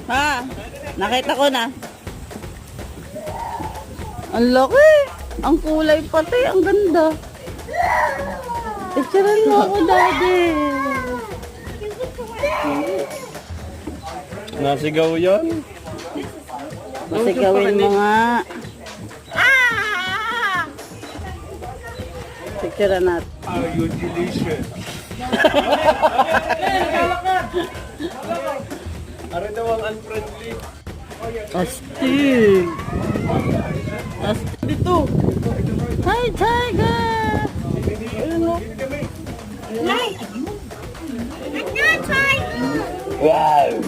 Ha? Nakita ko na. Ang laki. Ang kulay pati. Ang ganda. Picturean mo ako, Daddy. Nasigaw yun? Masigawin mo nga. Picturean natin. Are you delicious? Ano daw ang unfriendly? Astig. Astig. Dito. Hi, Tiger. Wow!